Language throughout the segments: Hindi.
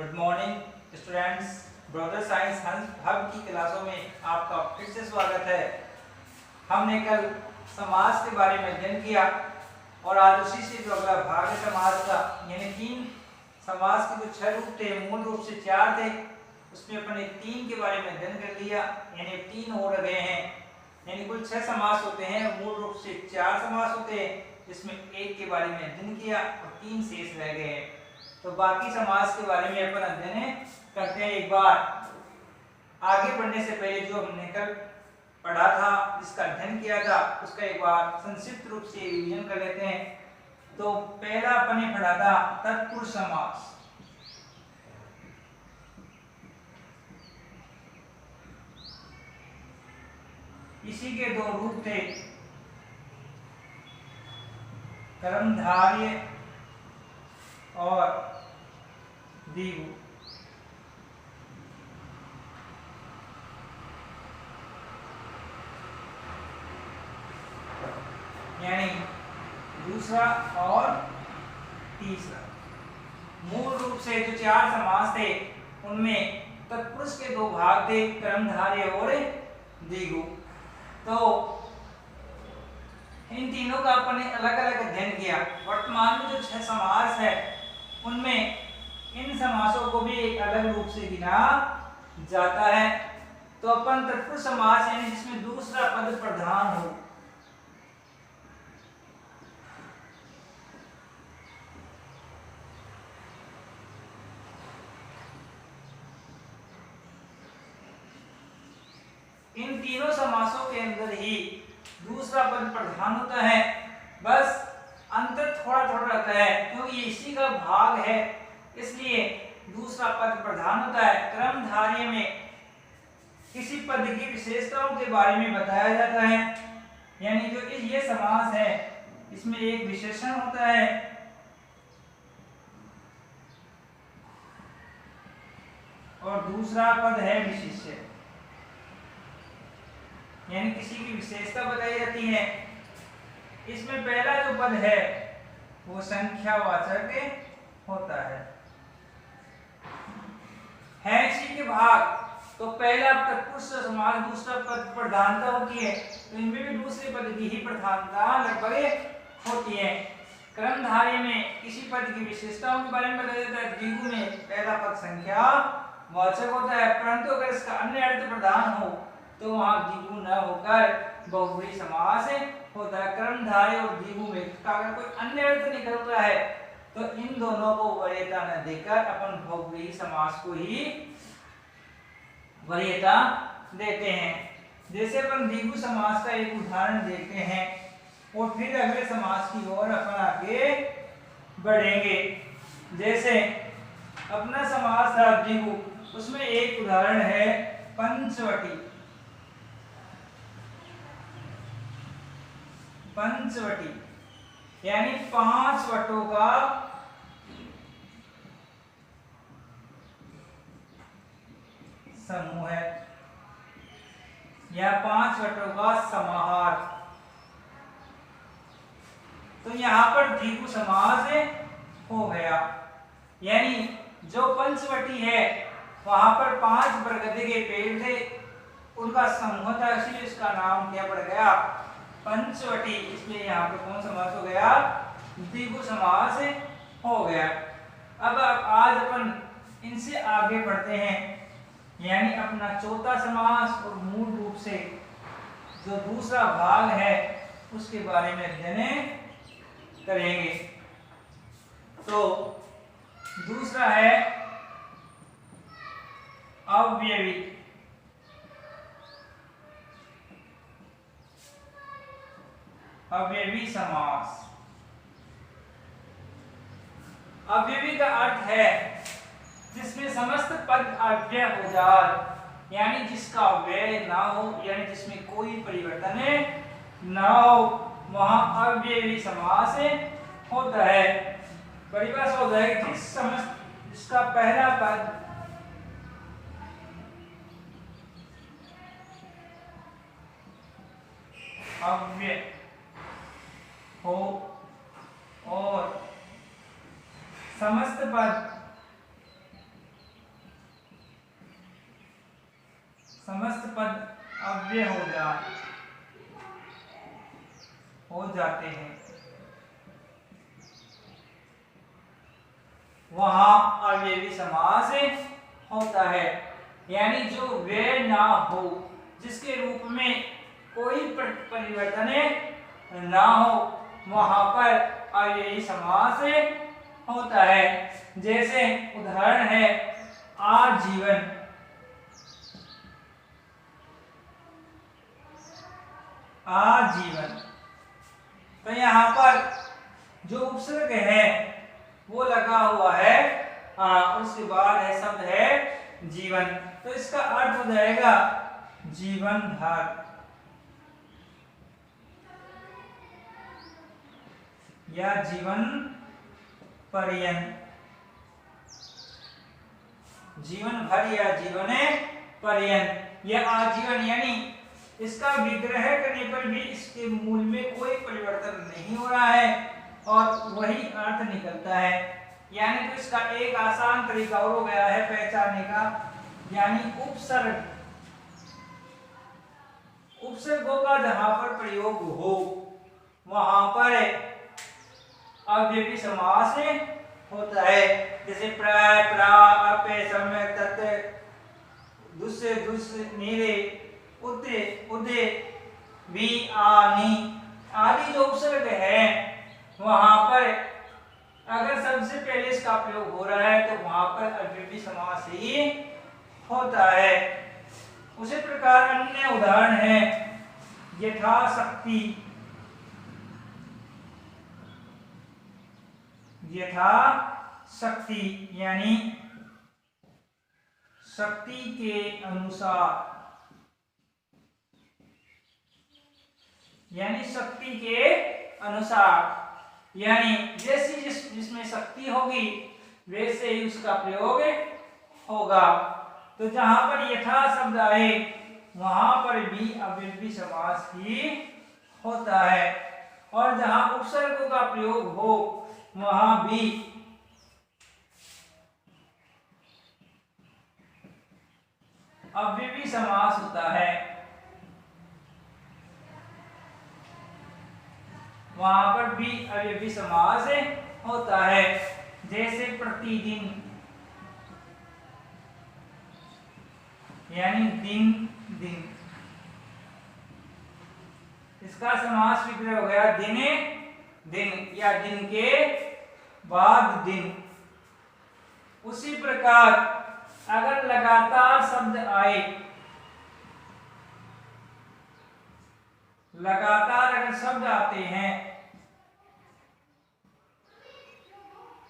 Good morning students. Brother science hub की क्लासों में आपका फिर से स्वागत है। हमने कल समास के बारे में अध्ययन किया और आज उसी से जो अगला भाग है समास का, यानी तीन समास के जो 6 रूप थे, मूल रूप से 4 थे, उसमें अपने 3 के बारे में अध्ययन कर लिया, यानी 3 हो गए हैं। यानी कुल 6 समास होते हैं, मूल रूप से 4 समास होते हैं, जिसमें 1 के बारे में अध्ययन किया और 3 शेष रह गए हैं। तो बाकी समास के बारे में अपन अध्ययन करते हैं। एक बार आगे बढ़ने से पहले जो हमने कल पढ़ा था, जिसका अध्ययन किया था, उसका एक बार संक्षिप्त रूप से रिवीजन कर लेते हैं। तो पहला अपन ने पढ़ा था तत्पुरुष समास। इसी के 2 रूप थे, कर्मधारय और द्विगु। यानी दूसरा और तीसरा। मूल रूप से जो 4 समास थे, उनमें तत्पुरुष के 2 भाग थे, कर्मधारय और द्विगु। तो इन तीनों का अपन ने अलग अलग अध्ययन किया। वर्तमान में जो 6 समास है, उनमें इन समासों को भी एक अलग रूप से गिना जाता है। तो अपन तत्पुरुष समास यानी जिसमें दूसरा पद प्रधान हो, इन तीनों समासों के अंदर ही दूसरा पद प्रधान होता है। बस अंतर थोड़ा थोड़ा रहता है, क्योंकि ये इसी का भाग है, इसलिए दूसरा पद प्रधान होता है। कर्मधारय में किसी पद की विशेषताओं के बारे में बताया जाता है, यानी जो ये समास है, इसमें एक विशेषण होता है और दूसरा पद है विशेष्य, यानी किसी की विशेषता बताई जाती है। इसमें पहला जो पद है वो संख्यावाचक होता है इसी के भाग। तो पहला तत्पुरुष समास, दूसरा पद प्रधानता होती है, तो इनमें भी दूसरे पद की ही प्रधानता लगभग होती है। कर्मधारय में किसी पद की विशेषताओं के बारे में बताया जाता है। द्विगु में पहला पद संख्यावाचक होता है, परंतु अगर इसका अन्य अर्थ प्रधान हो तो वहां द्विगु न होकर बहुव्रीहि समास होता है। कर्मधारय और द्विगु में अगर कोई अन्य अर्थ निकलता है तो इन दोनों को वरीयता न देकर अपन बहुव्रीहि समास को ही वरीयता देते हैं। जैसे अपन द्विगु समास का एक उदाहरण देखते हैं और फिर अगले समास की ओर अपन आगे बढ़ेंगे। जैसे अपना समास था द्विगु, उसमें एक उदाहरण है पंचवटी। पंचवटी यानी 5 वटों का समूह है या 5 वटों का समाहार। तो यहां पर द्विगु समास हो गया, यानी जो पंचवटी है वहां पर 5 बरगद के पेड़ थे, उनका समूह था, इसलिए इसका नाम क्या पड़ गया, पंचवटी। इसलिए यहाँ पर कौन समास हो गया, द्विगु समास हो गया। अब आज अपन इनसे आगे बढ़ते हैं, यानी अपना चौथा समास और मूल रूप से जो दूसरा भाग है उसके बारे में अध्ययन करेंगे। तो दूसरा है अव्ययी। अव्ययी समास। अव्ययी का अर्थ है जिसमें समस्त पद अव्यय हो जाए, यानी जिसका व्यय ना हो, यानी जिसमें कोई परिवर्तन ना हो, वहां अव्ययी समास होता है। परिभाषा होता है जिसका पहला पद अव्यय हो और समस्त पद हो जाते हैं। वहां अवयवी समास होता है, यानी जो व्यय ना हो, जिसके रूप में कोई परिवर्तन ना हो, वहां पर अवयवी समास होता है। जैसे उदाहरण है आजीवन, आजीवन। तो यहाँ पर जो उपसर्ग है वो लगा हुआ है, उसके बाद है शब्द है जीवन, तो इसका अर्थ हो जाएगा जीवन भर या जीवन पर्यंत, जीवन भर या जीवन पर्यंत। यह आजीवन यानी इसका विग्रह करने पर भी इसके मूल में कोई परिवर्तन नहीं हो रहा है और वही अर्थ निकलता है। यानी तो इसका एक आसान तरीका और हो गया है पहचानने का, यानी उपसर्ग, उपसर्गों का जहां पर प्रयोग हो वहां पर अव्ययी समास होता है। जैसे प्राय, प्रा, अपे, सम्यक, तत्, दुस्य, दुस, नीरे, उदे, उदे, भी, आनी आदि जो उपसर्ग है वहां पर अगर सबसे पहले इसका प्रयोग हो रहा है तो वहां पर अव्ययी समास ही होता है। उसी प्रकार अन्य उदाहरण है यथाशक्ति, यथाशक्ति यानी शक्ति के अनुसार, यानी शक्ति के अनुसार, यानी जैसी जिसमें शक्ति होगी वैसे ही उसका प्रयोग होगा। तो जहां पर यथा शब्द आए वहां पर भी अव्ययी समास ही होता है, और जहां उपसर्गों का प्रयोग हो वहां भी अव्ययी समास होता है। वहां पर भी अव्ययी समास होता है। जैसे प्रतिदिन यानी दिन, दिन, इसका समास विग्रह हो गया दिने, दिन या दिन के बाद दिन। उसी प्रकार अगर लगातार शब्द आए, लगातार अगर शब्द आते हैं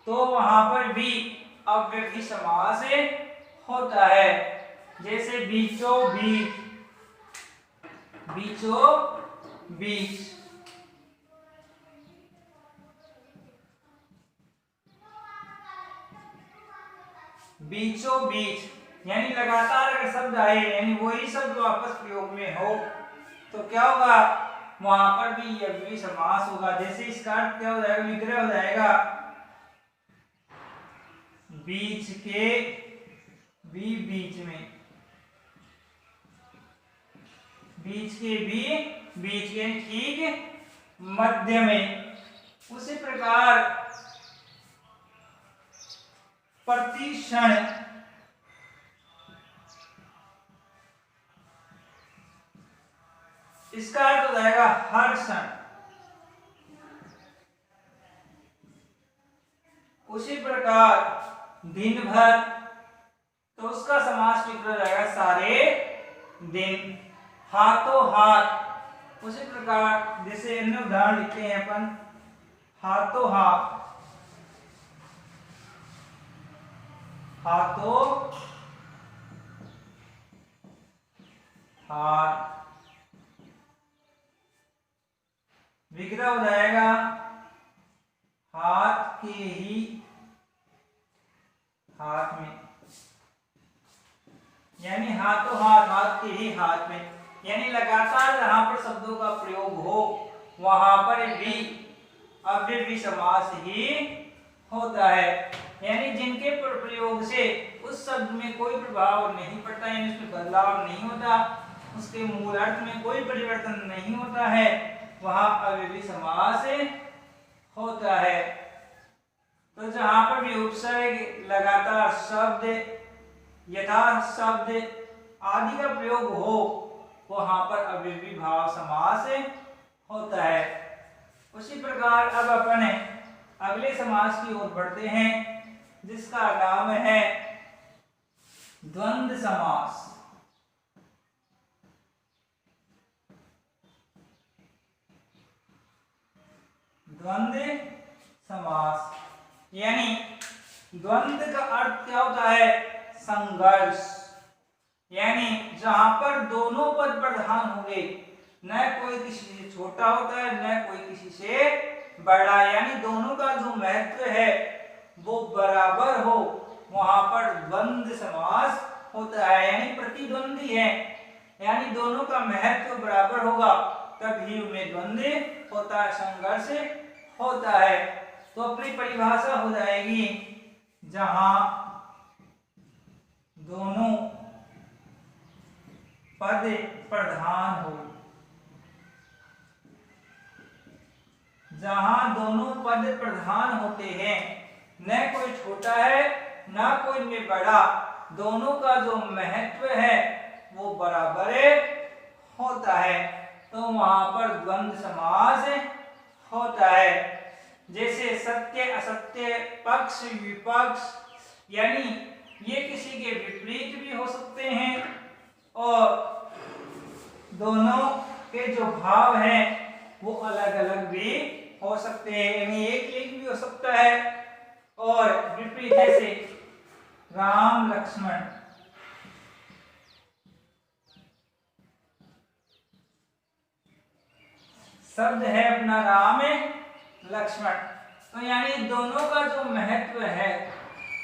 तो वहां पर भी अव्ययी समास होता है। जैसे बीचों बीच, बीचों बीच, बीचों बीच यानी लगातार अगर शब्द आए यानी वही शब्द वापस प्रयोग में हो तो क्या होगा, वहां पर भी अव्ययी समास होगा। जैसे इसका अर्थ क्या हो जाएगा, विग्रह हो जाएगा बीच के भी, बीच में, बीच के भी, बीच के ठीक मध्य में। उसी प्रकार प्रति क्षण, इसका अर्थ हो जाएगा हर क्षण। उसी प्रकार दिन भर, तो उसका समास विग्रह हो जाएगा सारे दिन। हाथों हाथ, उसी प्रकार जैसे अन्य उदाहरण लिखते हैं अपन, हाथों हाथ, हाथों हाथ, विग्रह हो जाएगा हाथ के ही हाथ में, यानी हाथों हाथ, हाथ के ही हाथ में, यानी लगातार जहां पर शब्दों का प्रयोग हो वहां पर भी अव्ययी समास ही होता है। यानी जिनके प्रयोग से उस शब्द में कोई प्रभाव नहीं पड़ता, यानी उसमें बदलाव नहीं होता, उसके मूल अर्थ में कोई परिवर्तन नहीं होता है, वहां अव्ययी समास होता है। तो जहां पर भी उपसर्ग, लगातार शब्द, यथा शब्द आदि का प्रयोग हो वहां पर अव्ययी भाव समास होता है। उसी प्रकार अब अपन अगले समास की ओर बढ़ते हैं जिसका नाम है द्वंद्व समास। द्वंद्व समास यानी द्वंद्व का अर्थ क्या होता है? संघर्ष। यानी जहां पर दोनों पद प्रधान होंगे, न कोई किसी से छोटा होता है न कोई किसी से बड़ा, यानी दोनों का जो महत्व है वो बराबर हो, वहां पर द्वंद्व समास होता है। यानी प्रतिद्वंदी है, यानी दोनों का महत्व बराबर होगा तभी उनमें द्वंद्व होता है, संघर्ष होता है। तो अपनी परिभाषा हो जाएगी, जहां दोनों पद प्रधान हो, जहां दोनों पद प्रधान होते हैं, न कोई छोटा है न कोई में बड़ा, दोनों का जो महत्व है वो बराबर होता है, तो वहां पर द्वंद्व समास होता है। जैसे सत्य असत्य, पक्ष विपक्ष, यानी ये किसी के विपरीत भी हो सकते हैं और दोनों के जो भाव हैं वो अलग अलग भी हो सकते हैं, यानी एक भी हो सकता है और विपरीत, जैसे राम लक्ष्मण, शब्द है अपना राम लक्ष्मण, तो यानी दोनों का जो महत्व है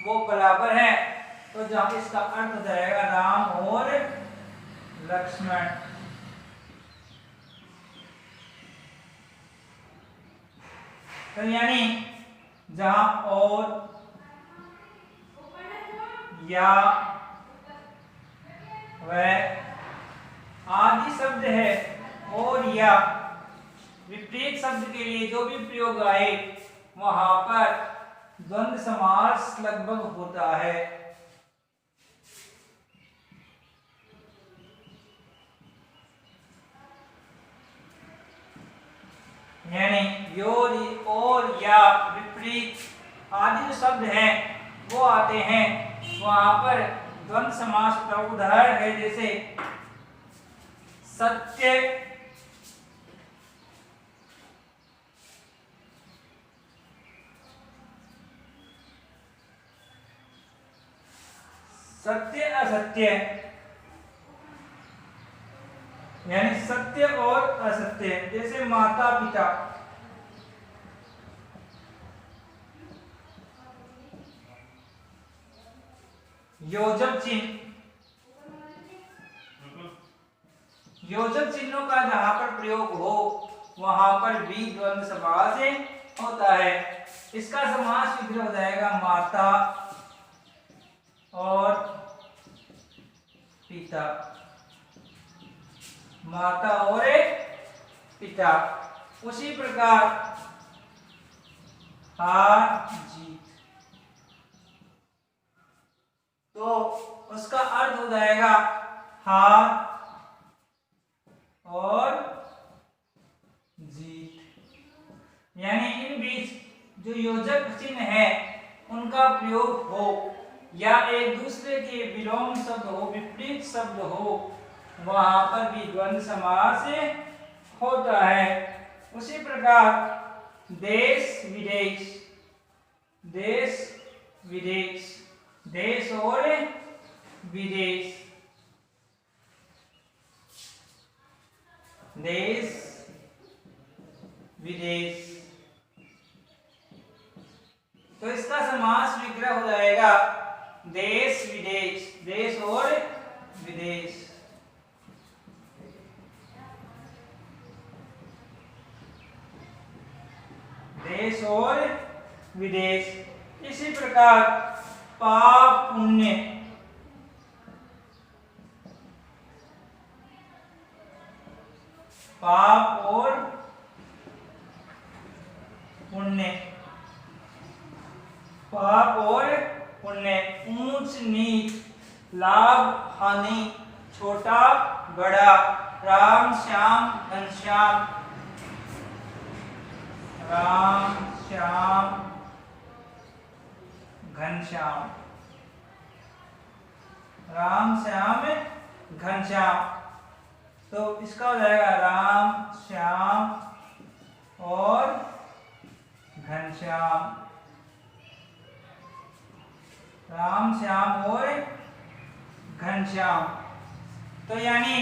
वो बराबर है, तो जहां इसका अर्थ हो जाएगा राम और लक्ष्मण। तो यानी जहां और या वह आदि शब्द है और या विपरीत शब्द के लिए जो भी प्रयोग आए वहां पर द्वंद्व समास लगभग होता है। यानी योर और या विपरीत आदि जो शब्द हैं वो आते हैं, वहां पर द्वंद्व समास का उदाहरण है, जैसे सत्य सत्य असत्य, यानी सत्य और असत्य, जैसे माता पिता, योजक चिन्ह, योजक चिन्हों का जहां पर प्रयोग हो वहां पर भी द्वंद्व समास होता है। इसका समास विग्रह हो जाएगा माता और पिता, माता और पिता। उसी प्रकार हार जीत, तो उसका अर्थ हो जाएगा हार और जीत, यानी इन बीच जो योजक चिन्ह है उनका प्रयोग हो या एक दूसरे के विलोम शब्द हो, विपरीत शब्द हो, वहां पर भी द्वंद्व समास होता है। उसी प्रकार देश विदेश, देश विदेश, देश और विदेश, देश विदेश, तो इसका समास विग्रह हो जाएगा देश विदेश, देश और विदेश। देश और विदेश। इसी प्रकार पाप पुण्य, पाप और पुण्य, पाप और पुण्य, ऊंच नीच, लाभ हानि, छोटा बड़ा, राम श्याम घनश्याम, राम श्याम घनश्याम, राम श्याम घनश्याम। तो इसका हो जाएगा राम श्याम और घनश्याम, राम श्याम और घनश्याम। तो यानी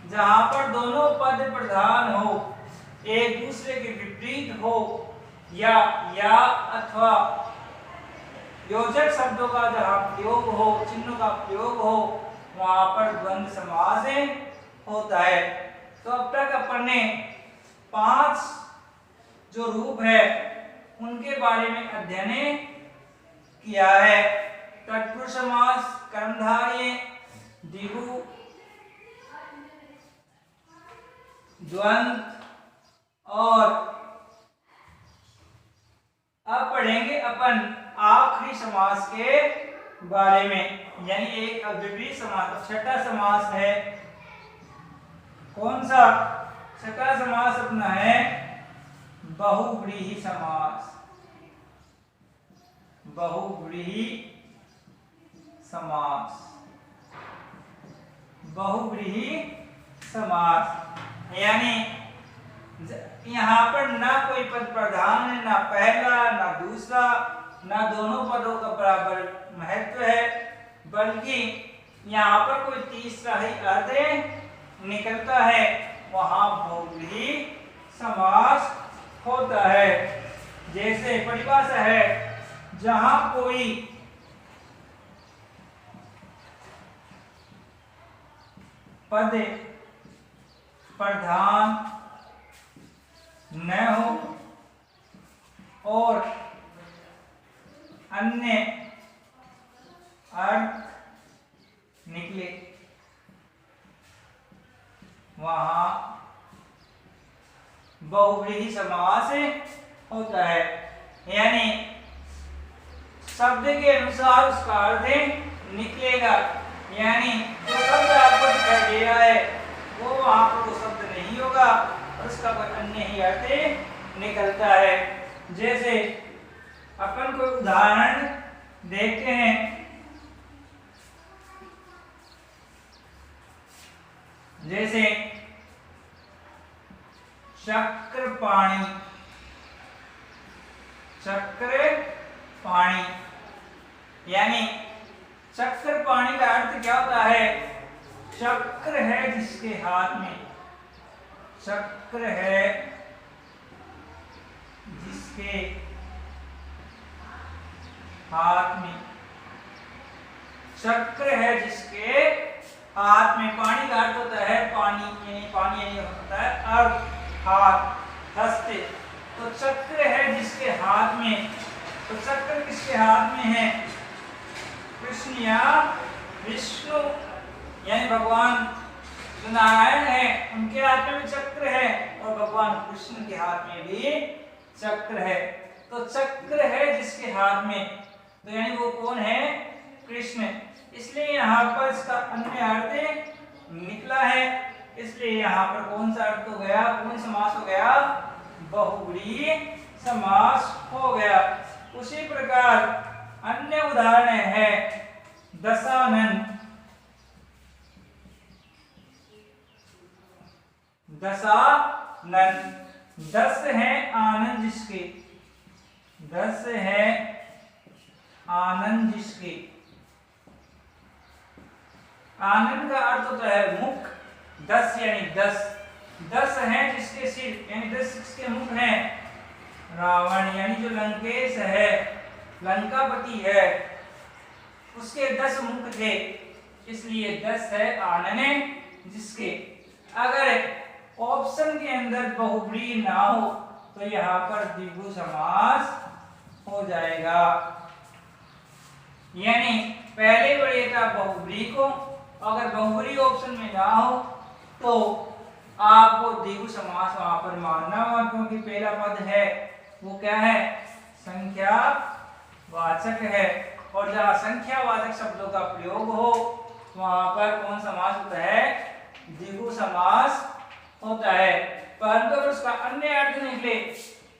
जहां पर दोनों पद प्रधान हो, एक दूसरे के विपरीत हो, या अथवा योजक शब्दों का जहां प्रयोग हो, चिन्हों का प्रयोग हो, वहां पर द्वंद्व समास होता है। तो अब तक अपन ने 5 जो रूप है उनके बारे में अध्ययन किया है। तत्पुरुष समास, कर्मधारय, द्विगु, द्वंद्व, और अब पढ़ेंगे अपन आखिरी समास के बारे में, यानी एक अव्ययी समास। छठा समास है कौन सा? छठा समास अपना है बहुव्रीहि समास, बहुव्रीहि समास, बहुव्रीहि समास। यानी यहाँ पर ना कोई पद प्रधान है, ना पहला ना दूसरा, ना दोनों पदों का बराबर महत्व है, बल्कि यहाँ पर कोई तीसरा ही अर्थ निकलता है, वहां बहुव्रीहि समास होता है। जैसे परिभाषा है, जहां कोई पद प्रधान न हो और अन्य अर्थ निकले, वहां बहुव्रीहि समास होता है। यानी शब्द के अनुसार उसका अर्थ निकलेगा, यानी जो शब्द आपको दिखाई दे रहा है वो वहां पर वो शब्द नहीं होगा, उसका कोई अन्य ही अर्थ निकलता है। जैसे अपन कोई उदाहरण देखते हैं, जैसे चक्र पाणी, चक्र पाणी, यानी चक्र पाणी का अर्थ क्या होता है? चक्र है जिसके हाथ में, चक्र है जिसके हाथ में, चक्र है जिसके हाथ में। पानी का अर्थ होता है पानी, यानी पानी यानी होता है अर्थ, हाथ, हस्ते। तो चक्र है जिसके हाथ में, तो चक्र किसके हाथ में है? कृष्ण या विष्णु, यानी भगवान जो नारायण है उनके हाथ में भी चक्र है, और भगवान कृष्ण के हाथ में भी चक्र है। तो चक्र है जिसके हाथ में, तो यानी वो कौन है? कृष्ण। इसलिए यहाँ पर इसका अन्य अर्थ निकला है, इसलिए यहाँ पर कौन सा अर्थ हो गया? कौन समास हो गया? बहुव्रीहि समास हो गया। उसी प्रकार अन्य उदाहरण है दशानन, दशानन, 10 है आनंद जिसके, 10 है आनंद जिसके। आनंद का अर्थ होता है मुख, 10 यानी 10, 10 है जिसके सिर, यानी 10 किसके मुख हैं? रावण, यानी जो लंकेश है, लंकापति है, उसके 10 मुख थे, इसलिए 10 है आनंद जिसके। अगर ऑप्शन के अंदर बहुव्रीहि ना हो तो यहाँ पर द्विगु समास हो जाएगा, यानी पहले बढ़ेगा बहुव्रीहि को। अगर बहुव्रीहि ऑप्शन में ना हो तो आपको द्विगु समास वहां पर मानना होगा, क्योंकि पहला पद है वो क्या है? संख्यावाचक है। और जहाँ संख्यावाचक शब्दों का प्रयोग हो वहां पर कौन समास होता है? द्विगु समास होता है। परंतु अगर उसका अन्य अर्थ निकले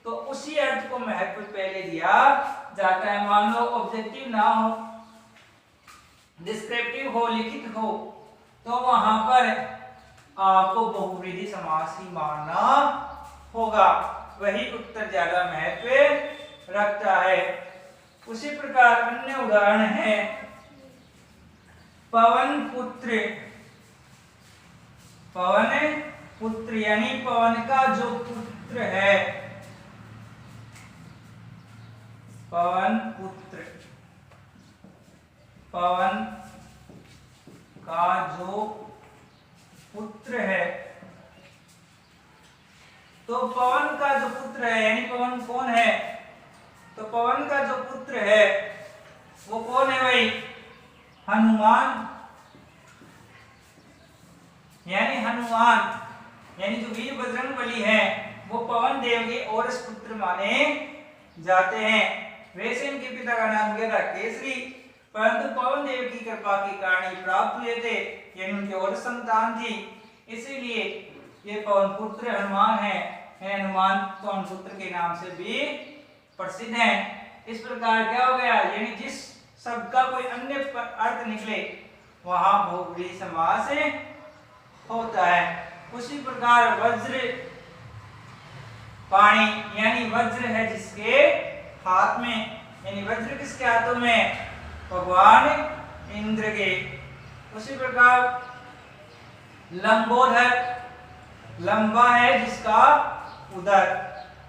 तो उसी अर्थ को महत्व पहले दिया जाता है। मान लो ऑब्जेक्टिव ना हो, डिस्क्रिप्टिव हो, लिखित हो, तो वहां पर आपको बहुव्रीहि समास ही मानना होगा, वही उत्तर ज्यादा महत्व रखता है। उसी प्रकार अन्य उदाहरण है पवन पुत्र। पवन पुत्र यानी पवन का जो पुत्र है, पवन पुत्र, पवन का जो पुत्र है। तो पवन का जो पुत्र है यानी पवन कौन है? तो पवन का जो पुत्र है वो कौन है भाई? हनुमान। यानी हनुमान यानी जो वीर बजरंगबली है वो पवन देव के औरस पुत्र माने जाते हैं। वैसे इनके पिता का नाम क्या था? केसरी। परंतु पवन देव की कृपा के कारण ही प्राप्त हुए थे, यानी उनके और संतान थी, इसीलिए ये पवन पुत्र हनुमान है। हनुमान पवन पुत्र के नाम से भी प्रसिद्ध है। इस प्रकार क्या हो गया? यानी जिस शब्द का कोई अन्य अर्थ निकले वहां बहुव्रीहि समास होता है। उसी प्रकार वज्र पाणी यानी वज्र है जिसके हाथ में, यानी वज्र किसके हाथों में? भगवान इंद्र के। उसी प्रकार लंबोदर, लंबा है जिसका उदर,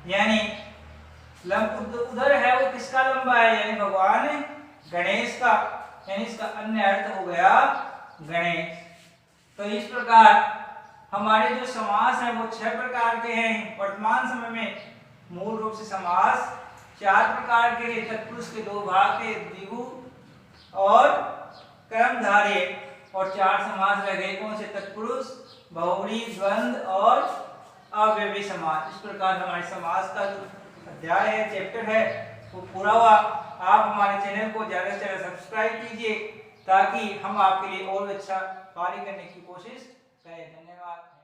यानी उदर है वो किसका लंबा है? यानी भगवान गणेश का, यानी इसका अन्य अर्थ हो गया गणेश। तो इस प्रकार हमारे जो समास हैं वो 6 प्रकार के हैं। वर्तमान समय में मूल रूप से समास 4 प्रकार के हैं। तत्पुरुष के 2 भाग थे, द्विगु और कर्मधारय, और 4 समास रह गए। कौन से? तत्पुरुष, बहुव्रीहि, द्वंद्व और अव्ययी समास। इस प्रकार हमारे समास का जो अध्याय है, चैप्टर है, वो पूरा हुआ। आप हमारे चैनल को ज्यादा से ज्यादा सब्सक्राइब कीजिए ताकि हम आपके लिए और अच्छा कार्य करने की कोशिश करें। धन्यवाद।